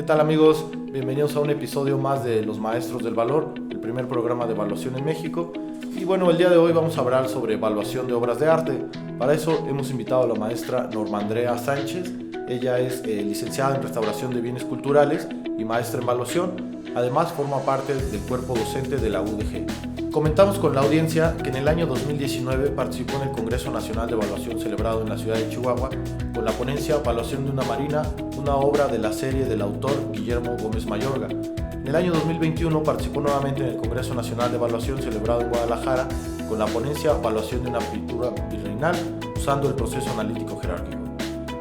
tal amigos? Bienvenidos a un episodio más de Los Maestros del Valor, el primer programa de evaluación en México. Y bueno, el día de hoy vamos a hablar sobre evaluación de obras de arte. Para eso hemos invitado a la maestra Norma Andrea Sánchez. Ella es licenciada en Restauración de Bienes Culturales y maestra en evaluación. Además forma parte del cuerpo docente de la UDG. Comentamos con la audiencia que en el año 2019 participó en el Congreso Nacional de Evaluación celebrado en la ciudad de Chihuahua con la ponencia Evaluación de una Marina, una obra de la serie del autor Guillermo Gómez Mayorga. En el año 2021 participó nuevamente en el Congreso Nacional de Evaluación celebrado en Guadalajara con la ponencia Evaluación de una pintura virreinal usando el proceso analítico jerárquico.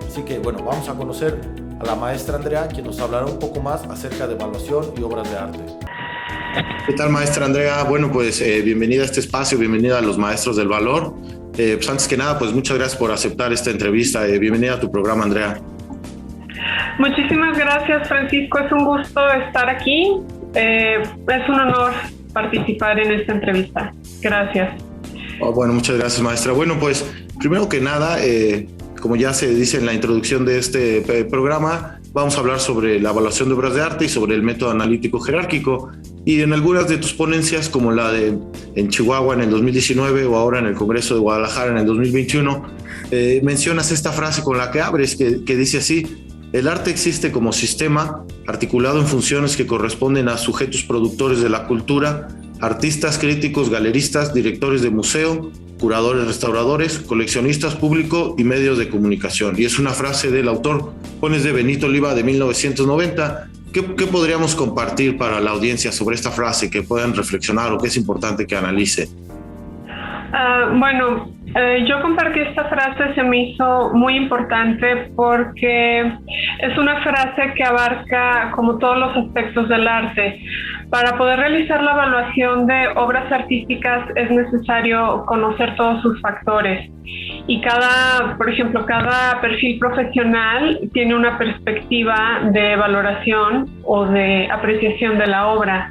Así que bueno, vamos a conocer a la maestra Andrea, quien nos hablará un poco más acerca de evaluación y obras de arte. ¿Qué tal, maestra Andrea? Bueno, pues bienvenida a este espacio, bienvenida a los Maestros del Valor. Pues antes que nada, pues muchas gracias por aceptar esta entrevista. Bienvenida a tu programa, Andrea. Muchísimas gracias, Francisco. Es un gusto estar aquí. Es un honor participar en esta entrevista. Gracias. Bueno, muchas gracias, maestra. Bueno, pues primero que nada, como ya se dice en la introducción de este programa, vamos a hablar sobre la evaluación de obras de arte y sobre el método analítico jerárquico. Y en algunas de tus ponencias, como la de en Chihuahua en el 2019 o ahora en el Congreso de Guadalajara en el 2021, mencionas esta frase con la que abres, que dice así: el arte existe como sistema articulado en funciones que corresponden a sujetos productores de la cultura, artistas, críticos, galeristas, directores de museo, curadores, restauradores, coleccionistas, público y medios de comunicación. Y es una frase del autor Juanes de Benito Oliva de 1990. ¿Qué podríamos compartir para la audiencia sobre esta frase que puedan reflexionar o que es importante que analice? Yo compartí esta frase, se me hizo muy importante porque es una frase que abarca como todos los aspectos del arte. Para poder realizar la evaluación de obras artísticas es necesario conocer todos sus factores y por ejemplo, cada perfil profesional tiene una perspectiva de valoración o de apreciación de la obra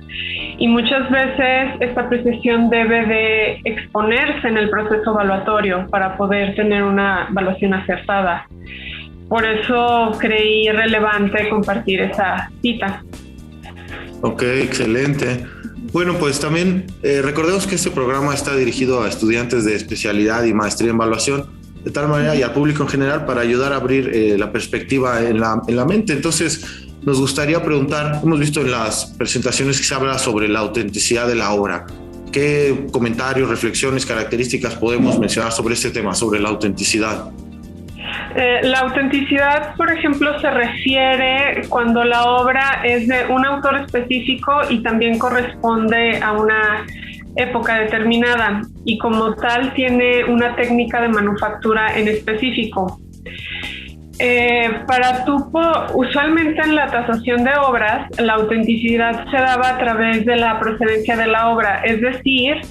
y muchas veces esta apreciación debe de exponerse en el proceso evaluatorio para poder tener una evaluación acertada. Por eso creí relevante compartir esa cita. Ok, excelente. Bueno, pues también recordemos que este programa está dirigido a estudiantes de especialidad y maestría en evaluación, de tal manera y al público en general para ayudar a abrir la perspectiva en la mente. Entonces, nos gustaría preguntar, hemos visto en las presentaciones que se habla sobre la autenticidad de la obra. ¿Qué comentarios, reflexiones, características podemos mencionar sobre este tema, sobre la autenticidad? La autenticidad, por ejemplo, se refiere cuando la obra es de un autor específico y también corresponde a una época determinada y como tal tiene una técnica de manufactura en específico. Usualmente en la tasación de obras, la autenticidad se daba a través de la procedencia de la obra, es decir,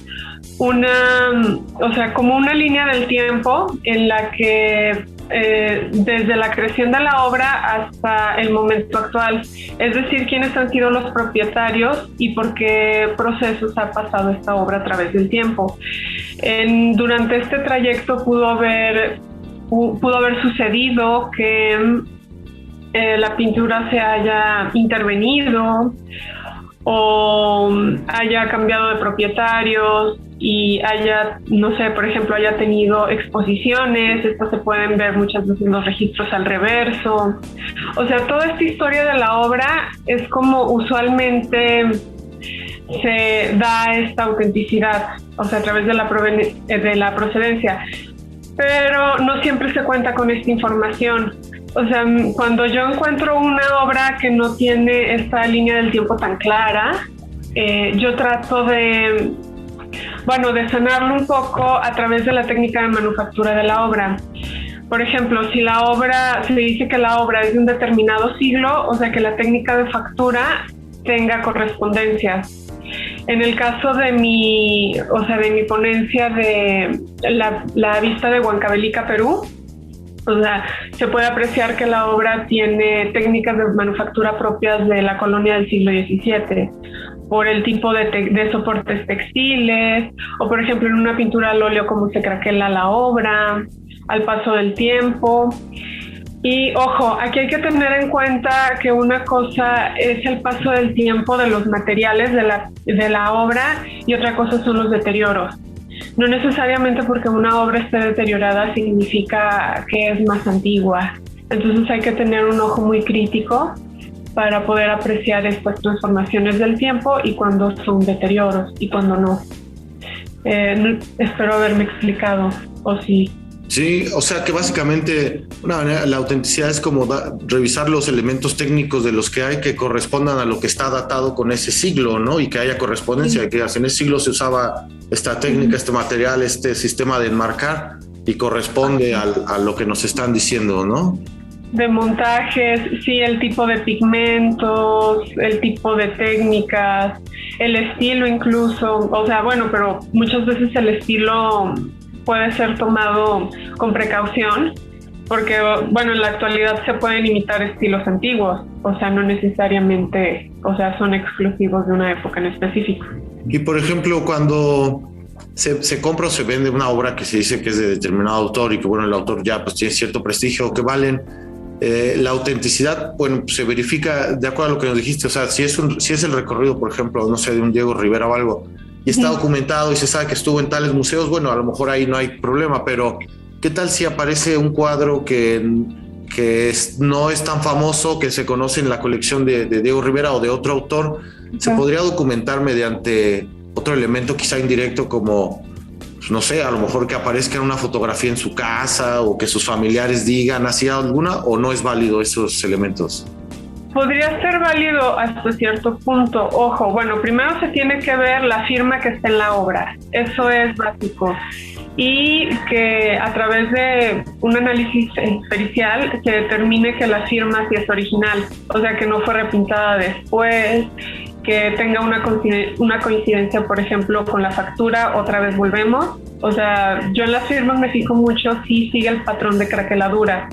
como una línea del tiempo en la que desde la creación de la obra hasta el momento actual, es decir, quiénes han sido los propietarios y por qué procesos ha pasado esta obra a través del tiempo. Durante este trayecto pudo haber sucedido que la pintura se haya intervenido o haya cambiado de propietarios y haya tenido exposiciones. Estas se pueden ver muchas veces en los registros al reverso. O sea, toda esta historia de la obra es como usualmente se da esta autenticidad, o sea, a través de la procedencia. Pero no siempre se cuenta con esta información. O sea, cuando yo encuentro una obra que no tiene esta línea del tiempo tan clara, yo trato de sanarlo un poco a través de la técnica de manufactura de la obra. Por ejemplo, si se dice que la obra es de un determinado siglo, o sea, que la técnica de factura tenga correspondencia. En el caso de mi ponencia de la vista de Huancavelica, Perú, o sea, se puede apreciar que la obra tiene técnicas de manufactura propias de la colonia del siglo XVII, por el tipo de soportes textiles, o por ejemplo en una pintura al óleo cómo se craquela la obra al paso del tiempo. Y ojo, aquí hay que tener en cuenta que una cosa es el paso del tiempo de los materiales de la obra y otra cosa son los deterioros. No necesariamente porque una obra esté deteriorada significa que es más antigua. Entonces hay que tener un ojo muy crítico para poder apreciar estas transformaciones del tiempo y cuando son deterioros y cuando no. Espero haberme explicado, o sí. Sí, o sea que básicamente una manera, la autenticidad es como revisar los elementos técnicos de los que hay que correspondan a lo que está datado con ese siglo, ¿no? Y que haya correspondencia, sí. Que en ese siglo se usaba esta técnica, este material, este sistema de enmarcar y corresponde a lo que nos están diciendo, ¿no? De montajes, sí, el tipo de pigmentos, el tipo de técnicas, el estilo incluso, o sea, bueno, pero muchas veces el estilo puede ser tomado con precaución, porque, bueno, en la actualidad se pueden imitar estilos antiguos, o sea, no necesariamente, o sea, son exclusivos de una época en específico. Y, por ejemplo, cuando se compra o se vende una obra que se dice que es de determinado autor y que, bueno, el autor ya pues tiene cierto prestigio, que valen, la autenticidad, bueno, se verifica de acuerdo a lo que nos dijiste, o sea, si es el recorrido, por ejemplo, no sé, de un Diego Rivera o algo, y está documentado y se sabe que estuvo en tales museos, bueno, a lo mejor ahí no hay problema, pero ¿qué tal si aparece un cuadro que no es tan famoso, que se conoce en la colección de Diego Rivera o de otro autor? ¿Se podría documentar mediante otro elemento quizá indirecto como, pues no sé, a lo mejor que aparezca en una fotografía en su casa o que sus familiares digan así alguna, o no es válido esos elementos? Podría ser válido hasta cierto punto. Ojo, bueno, primero se tiene que ver la firma que está en la obra. Eso es básico. Y que a través de un análisis pericial se determine que la firma sí es original. O sea, que no fue repintada después, que tenga una coincidencia, por ejemplo, con la factura. Otra vez volvemos. O sea, yo en las firmas me fijo mucho si sigue el patrón de craqueladura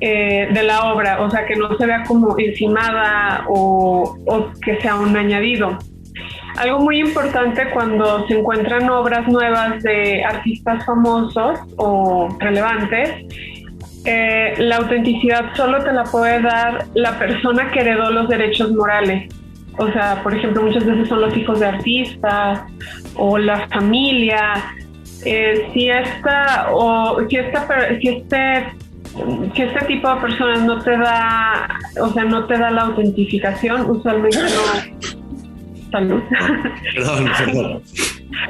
de la obra, o sea, que no se vea como encimada o que sea un añadido. Algo muy importante cuando se encuentran obras nuevas de artistas famosos o relevantes, la autenticidad solo te la puede dar la persona que heredó los derechos morales. O sea, por ejemplo, muchas veces son los hijos de artistas o la familia. Si este tipo de personas no te da, o sea, no te da la autentificación, usualmente no. Salud. Perdón.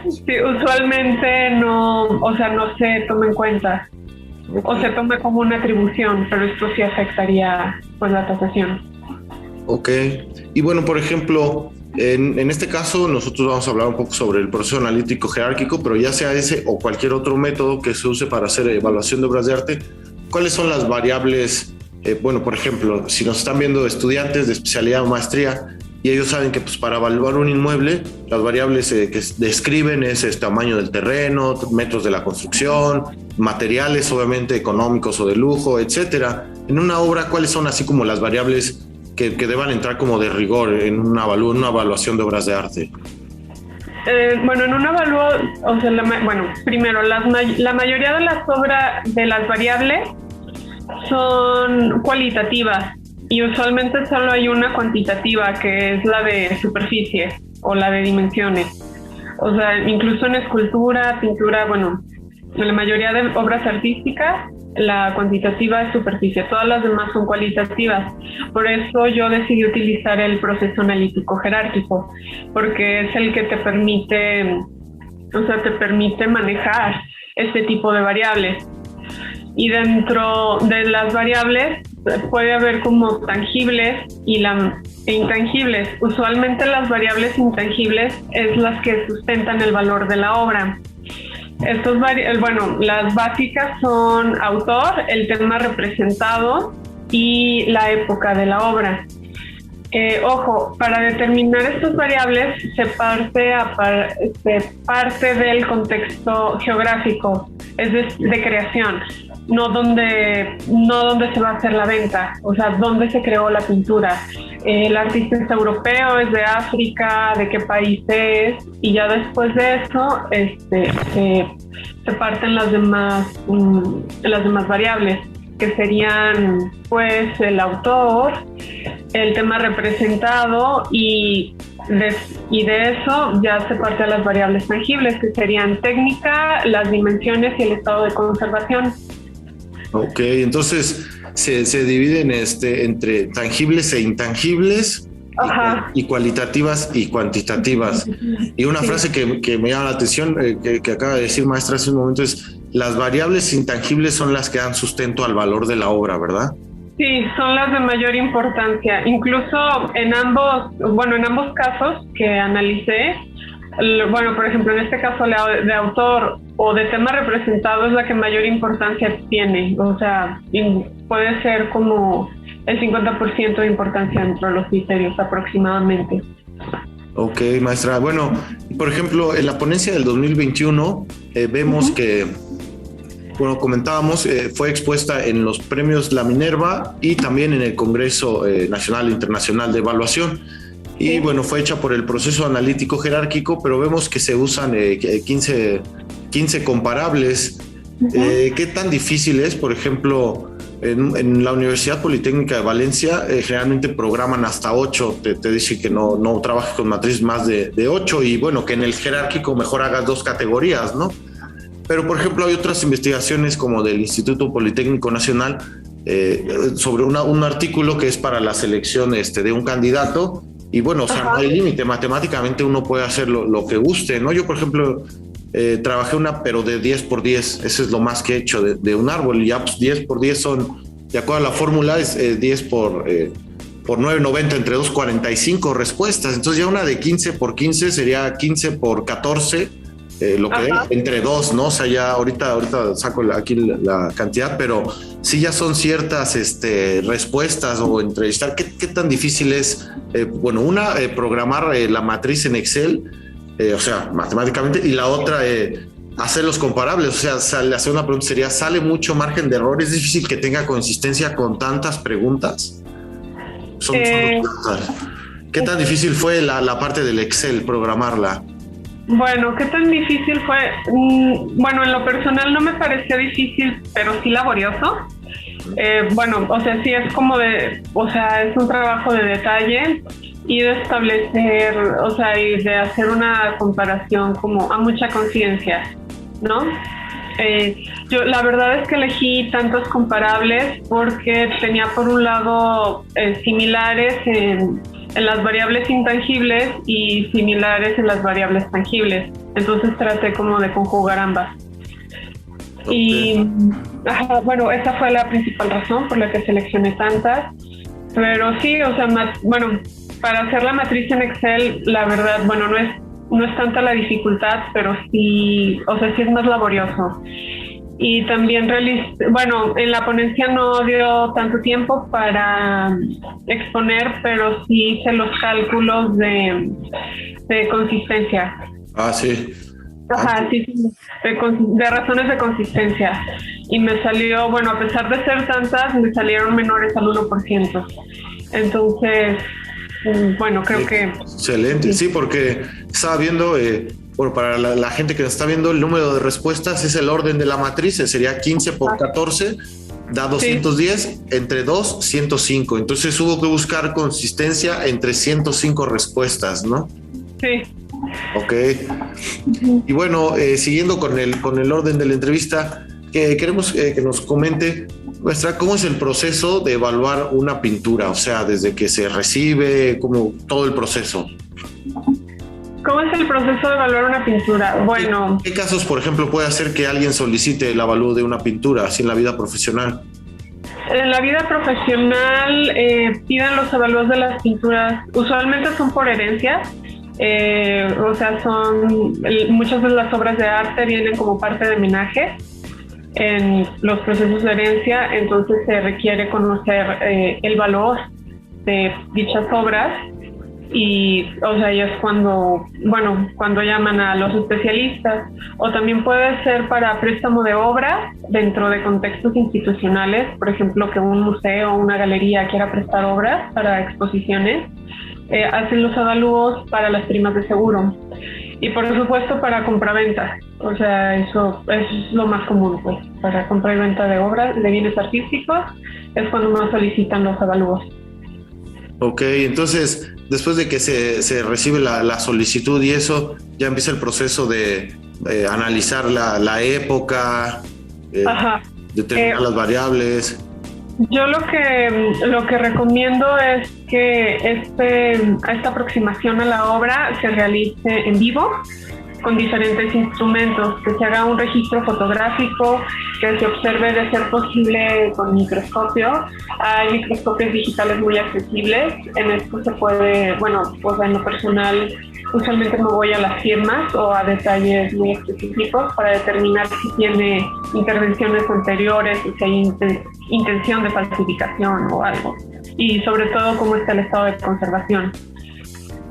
Sí, usualmente no, o sea, no se toma en cuenta. Okay. O se toma como una atribución, pero esto sí afectaría pues la tasación. Ok. Y bueno, por ejemplo, en este caso nosotros vamos a hablar un poco sobre el proceso analítico jerárquico, pero ya sea ese o cualquier otro método que se use para hacer evaluación de obras de arte, ¿cuáles son las variables? Bueno, por ejemplo, si nos están viendo estudiantes de especialidad o maestría y ellos saben que pues, para evaluar un inmueble, las variables que describen es el tamaño del terreno, metros de la construcción, materiales obviamente económicos o de lujo, etcétera. En una obra, ¿cuáles son así como las variables que deban entrar como de rigor en una evaluación de obras de arte? Bueno, en un evalúo, o sea, primero, la mayoría de las obras, de las variables son cualitativas y usualmente solo hay una cuantitativa, que es la de superficie o la de dimensiones. O sea, incluso en escultura, pintura, bueno, en la mayoría de obras artísticas, la cuantitativa es superficie, todas las demás son cualitativas. Por eso yo decidí utilizar el proceso analítico jerárquico, porque es el que te permite manejar este tipo de variables. Y dentro de las variables puede haber como tangibles e intangibles. Usualmente las variables intangibles es las que sustentan el valor de la obra. Las básicas son autor, el tema representado y la época de la obra. Ojo, para determinar estas variables se parte del contexto geográfico, es de creación, no donde se va a hacer la venta, o sea, dónde se creó la pintura. El artista es europeo, es de África, de qué país es, y ya después de eso se parten las demás variables. que serían pues el autor, el tema representado y de eso ya se parte a las variables tangibles, que serían técnica, las dimensiones y el estado de conservación. Ok, entonces se dividen entre tangibles e intangibles. Ajá. Y cualitativas y cuantitativas. Y una frase que me llama la atención, que acaba de decir maestra hace un momento, es: las variables intangibles son las que dan sustento al valor de la obra, ¿verdad? Sí, son las de mayor importancia. Incluso en ambos casos que analicé, por ejemplo, en este caso de autor o de tema representado es la que mayor importancia tiene. O sea, puede ser como el 50% de importancia dentro de los criterios aproximadamente. Ok, maestra. Bueno, por ejemplo, en la ponencia del 2021 vemos que, comentábamos, fue expuesta en los premios La Minerva y también en el Congreso Nacional e Internacional de Evaluación. Y bueno, fue hecha por el proceso analítico jerárquico, pero vemos que se usan 15 comparables. ¿Qué tan difícil es? Por ejemplo, en la Universidad Politécnica de Valencia generalmente programan hasta 8, te dicen que no trabajes con matrices más de 8 y bueno, que en el jerárquico mejor hagas 2 categorías, ¿no? Pero por ejemplo hay otras investigaciones como del Instituto Politécnico Nacional sobre un artículo que es para la selección de un candidato y bueno, o sea, no hay límite, matemáticamente uno puede hacer lo que guste, ¿no? Yo por ejemplo trabajé pero de 10 por 10, eso es lo más que he hecho de un árbol y ya pues 10 por 10 son, de acuerdo a la fórmula, es 10 por 9,90 entre 2,45 respuestas, entonces ya una de 15 por 15 sería 15 por 14, lo que es, entre 2, ¿no? O sea, ya ahorita saco aquí la cantidad, pero sí ya son ciertas respuestas o entrevistar. ¿Qué tan difícil es, programar la matriz en Excel? O sea, matemáticamente, y la otra, hacer los comparables, o sea, hacer una pregunta sería, ¿sale mucho margen de error? ¿Es difícil que tenga consistencia con tantas preguntas? ¿Qué tan difícil fue la parte del Excel, programarla? Bueno, ¿qué tan difícil fue? En lo personal no me pareció difícil, pero sí laborioso. Sí es como es un trabajo de detalle y de establecer, y de hacer una comparación como a mucha conciencia, ¿no? Yo la verdad es que elegí tantos comparables porque tenía por un lado similares en las variables intangibles y similares en las variables tangibles. Entonces traté como de conjugar ambas. Okay. Y esa fue la principal razón por la que seleccioné tantas. Pero sí, para hacer la matriz en Excel, la verdad, no es tanta la dificultad, pero sí, sí es más laborioso. Y también en la ponencia no dio tanto tiempo para exponer, pero sí hice los cálculos de consistencia. Ah, sí. Sí, de razones de consistencia. Y me salió, a pesar de ser tantas, me salieron menores al 1%. Entonces, creo que... Excelente, sí, porque estaba viendo... para la gente que nos está viendo, el número de respuestas es el orden de la matriz, sería 15 por 14, da 210, entre 2, 105. Entonces hubo que buscar consistencia entre 105 respuestas, ¿no? Sí. Ok. Y siguiendo con el orden de la entrevista, queremos que nos comente, maestra, ¿cómo es el proceso de evaluar una pintura? O sea, desde que se recibe, como todo el proceso. ¿Cómo es el proceso de evaluar una pintura? ¿Qué casos, por ejemplo, puede hacer que alguien solicite el avalúo de una pintura, así en la vida profesional? En la vida profesional piden los avalúos de las pinturas. Usualmente son por herencia. Muchas de las obras de arte vienen como parte de homenaje en los procesos de herencia, entonces se requiere conocer el valor de dichas obras. Y es cuando llaman a los especialistas, o también puede ser para préstamo de obras dentro de contextos institucionales, por ejemplo, que un museo o una galería quiera prestar obras para exposiciones, hacen los avalúos para las primas de seguro. Y por supuesto para compraventa, o sea, eso es lo más común, pues, para compra y venta de obras, de bienes artísticos, es cuando más solicitan los avalúos. Ok, entonces, después de que se recibe la solicitud y eso, ya empieza el proceso de analizar la época, determinar las variables. Yo lo que recomiendo es que esta aproximación a la obra se realice en vivo con diferentes instrumentos, que se haga un registro fotográfico, que se observe de ser posible con microscopio. Hay microscopios digitales muy accesibles. En esto se puede, bueno, pues en lo personal usualmente me voy a las firmas o a detalles muy específicos para determinar si tiene intervenciones anteriores y si hay intención de falsificación o algo. Y sobre todo cómo está el estado de conservación.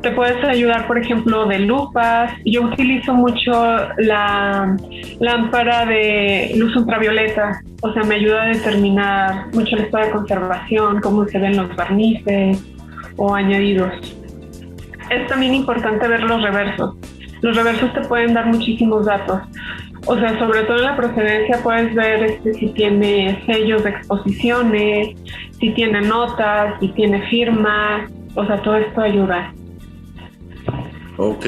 Te puedes ayudar, por ejemplo, de lupas. Yo utilizo mucho la lámpara de luz ultravioleta. O sea, me ayuda a determinar mucho el estado de conservación, cómo se ven los barnices o añadidos. Es también importante ver los reversos. Los reversos te pueden dar muchísimos datos. O sea, sobre todo en la procedencia puedes ver si tiene sellos de exposiciones, si tiene notas, si tiene firmas. O sea, todo esto ayuda. Ok,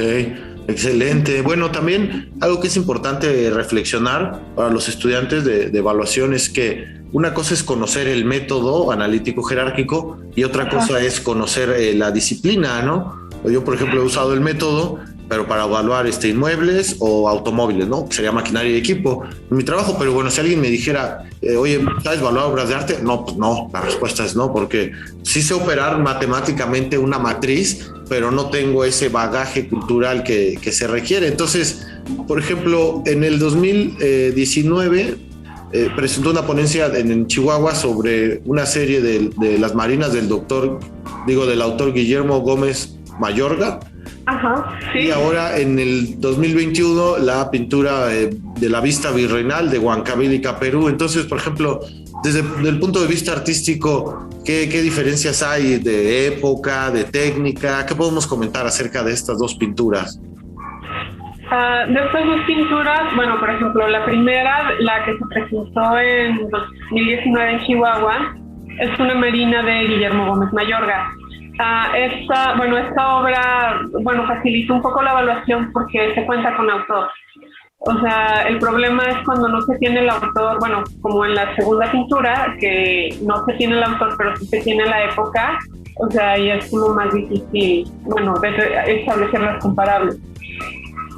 excelente. Bueno, también algo que es importante reflexionar para los estudiantes de evaluación es que una cosa es conocer el método analítico jerárquico y otra cosa es conocer la disciplina, ¿no? Yo, por ejemplo, he usado el método, pero para evaluar inmuebles o automóviles, ¿no? Que sería maquinaria y equipo en mi trabajo. Pero bueno, si alguien me dijera, oye, ¿sabes evaluar obras de arte? No, pues no, la respuesta es no, porque sí sé operar matemáticamente una matriz, pero no tengo ese bagaje cultural que se requiere. Entonces, por ejemplo, en el 2019 presentó una ponencia en Chihuahua sobre una serie de las marinas del autor Guillermo Gómez Mayorga. Ajá, sí. Y ahora en el 2021 la pintura de la vista virreinal de Huancavelica, Perú. Entonces, por ejemplo, desde el punto de vista artístico, ¿qué diferencias hay de época, de técnica? ¿Qué podemos comentar acerca de estas dos pinturas? De estas dos pinturas, bueno, por ejemplo, la primera, la que se presentó en 2019 en Chihuahua, es una marina de Guillermo Gómez Mayorga. Esta obra, facilita un poco la evaluación porque se cuenta con autor. O sea, el problema es cuando no se tiene el autor, bueno, como en la segunda pintura, que no se tiene el autor, pero sí se tiene la época. O sea, ahí es como más difícil, establecer las comparables.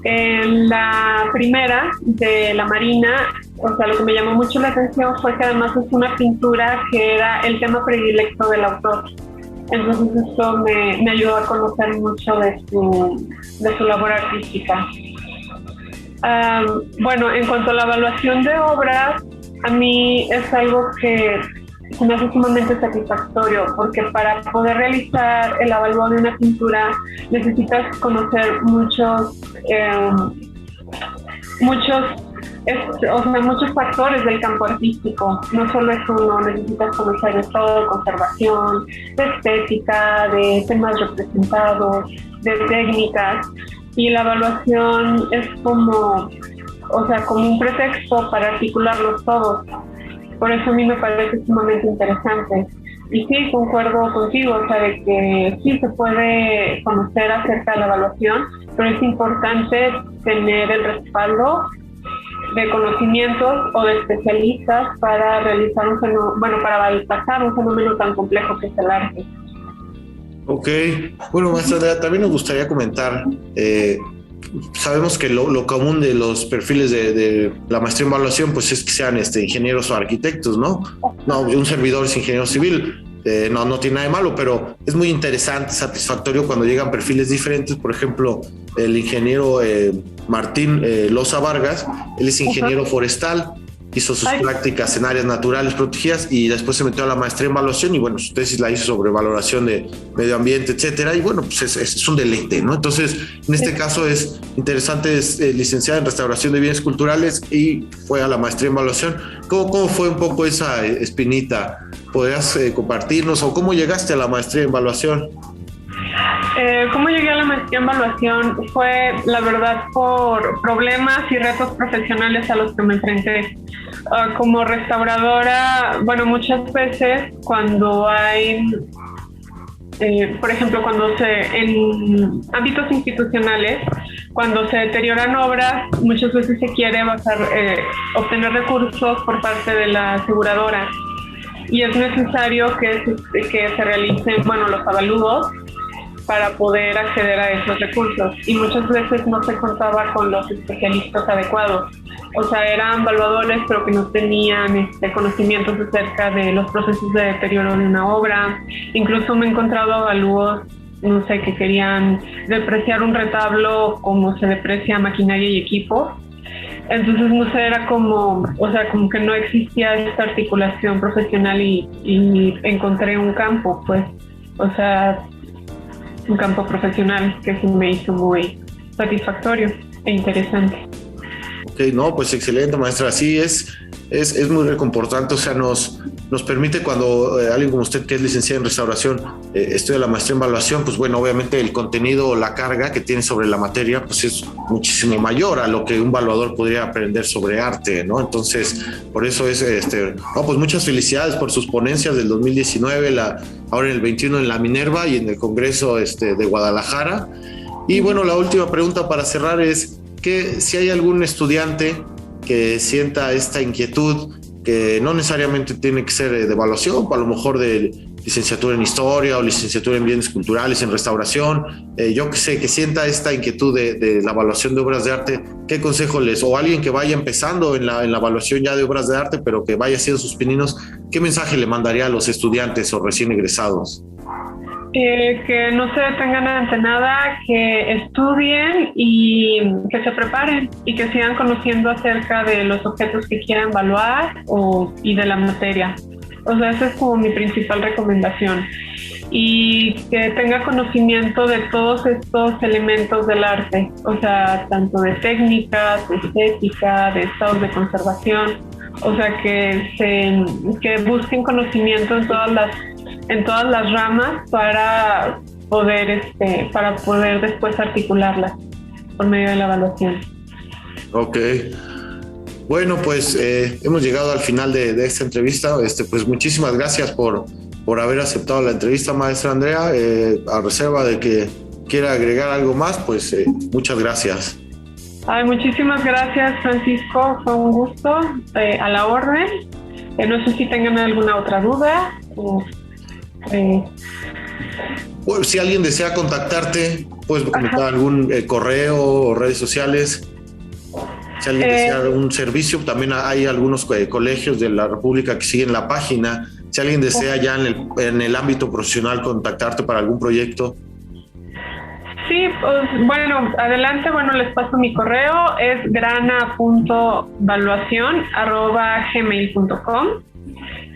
En la primera, de la marina, o sea, lo que me llamó mucho la atención fue que además es una pintura que era el tema predilecto del autor. Entonces esto me ayudó a conocer mucho de su labor artística. En cuanto a la evaluación de obras, a mí es algo que se me hace sumamente satisfactorio, porque para poder realizar el avalúo de una pintura necesitas conocer muchos factores del campo artístico. No solo es uno, necesitas conocer de todo, de conservación, de estética, de temas representados, de técnicas, y la evaluación es como un pretexto para articularlos todos. Por eso a mí me parece sumamente interesante. Y sí, concuerdo contigo, o sea, de que sí se puede conocer acerca de la evaluación, pero es importante tener el respaldo de conocimientos o de especialistas para realizar para pasar un fenómeno tan complejo que es el arte. Ok, bueno, maestra, también nos gustaría comentar, sabemos que lo común de los perfiles de la maestría en evaluación pues es que sean ingenieros o arquitectos, ¿no? No, un servidor es ingeniero civil. No tiene nada de malo, pero es muy interesante, satisfactorio cuando llegan perfiles diferentes. Por ejemplo, el ingeniero Martín Loza Vargas, él es ingeniero forestal, hizo sus prácticas en áreas naturales protegidas y después se metió a la maestría en evaluación y bueno, su tesis la hizo sobre valoración de medio ambiente, etcétera, y bueno, pues es un deleite, ¿no? Entonces, en este caso es interesante, es licenciada en restauración de bienes culturales y fue a la maestría en evaluación. ¿Cómo fue un poco esa espinita? ¿Podrías compartirnos o cómo llegaste a la maestría en evaluación? ¿Cómo llegué a la maestría en evaluación? Fue, la verdad, por problemas y retos profesionales a los que me enfrenté. Como restauradora, bueno, muchas veces cuando hay, por ejemplo, en ámbitos institucionales, cuando se deterioran obras, muchas veces se quiere obtener recursos por parte de la aseguradora y es necesario que se realicen, bueno, los avalúos para poder acceder a esos recursos y muchas veces no se contaba con los especialistas adecuados. O sea, eran evaluadores pero que no tenían conocimientos acerca de los procesos de deterioro de una obra. Incluso me he encontrado avalúos, no sé, que querían depreciar un retablo como se deprecia maquinaria y equipo. Entonces, no sé, era como que no existía esta articulación profesional y encontré un campo, pues, o sea, un campo profesional que sí me hizo muy satisfactorio e interesante. Ok, no, pues excelente, maestra. Sí, es muy reconfortante, o sea, nos permite cuando alguien como usted, que es licenciada en restauración, estudia la maestría en evaluación, pues bueno, obviamente el contenido o la carga que tiene sobre la materia, pues es muchísimo mayor a lo que un evaluador podría aprender sobre arte, ¿no? Entonces, por eso es, pues muchas felicidades por sus ponencias del 2019, ahora en el 21 en la Minerva y en el Congreso de Guadalajara. Y bueno, la última pregunta para cerrar es que si hay algún estudiante que sienta esta inquietud, que no necesariamente tiene que ser de evaluación, a lo mejor de licenciatura en historia o licenciatura en bienes culturales, en restauración, yo que sé, que sienta esta inquietud de la evaluación de obras de arte, ¿qué consejo o alguien que vaya empezando en la evaluación ya de obras de arte, pero que vaya haciendo sus pininos, qué mensaje le mandaría a los estudiantes o recién egresados? Que no se detengan ante nada, que estudien y que se preparen y que sigan conociendo acerca de los objetos que quieran evaluar y de la materia. O sea, esa es como mi principal recomendación. Y que tenga conocimiento de todos estos elementos del arte, o sea, tanto de técnicas, de estética, de estados de conservación. O sea, que busquen conocimiento en todas las ramas para poder después articularlas por medio de la evaluación. Ok. Bueno, pues hemos llegado al final de esta entrevista. Pues muchísimas gracias por haber aceptado la entrevista, maestra Andrea. A reserva de que quiera agregar algo más, pues muchas gracias. Muchísimas gracias, Francisco. Fue un gusto, a la orden. No sé si tengan alguna otra duda. Bueno, si alguien desea contactarte, puedes comentar algún correo o redes sociales. Si alguien desea un servicio, también hay algunos colegios de la República que siguen la página. Si alguien desea ya en el ámbito profesional contactarte para algún proyecto. Sí, pues bueno, adelante, les paso mi correo, es grana.valuacion@gmail.com.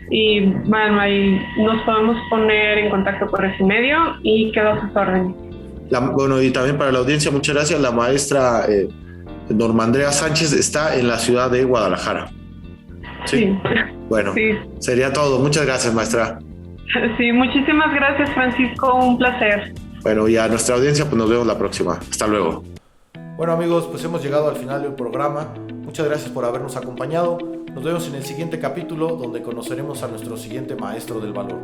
Y bueno, ahí nos podemos poner en contacto por ese medio y quedo a sus órdenes. Y también para la audiencia, muchas gracias. La maestra Norma Andrea Sánchez está en la ciudad de Guadalajara. Sí. Bueno, sí. Sería todo. Muchas gracias, maestra. Sí, muchísimas gracias, Francisco. Un placer. Bueno, y a nuestra audiencia, pues nos vemos la próxima. Hasta luego. Bueno, amigos, pues hemos llegado al final del programa. Muchas gracias por habernos acompañado. Nos vemos en el siguiente capítulo, donde conoceremos a nuestro siguiente maestro del valor.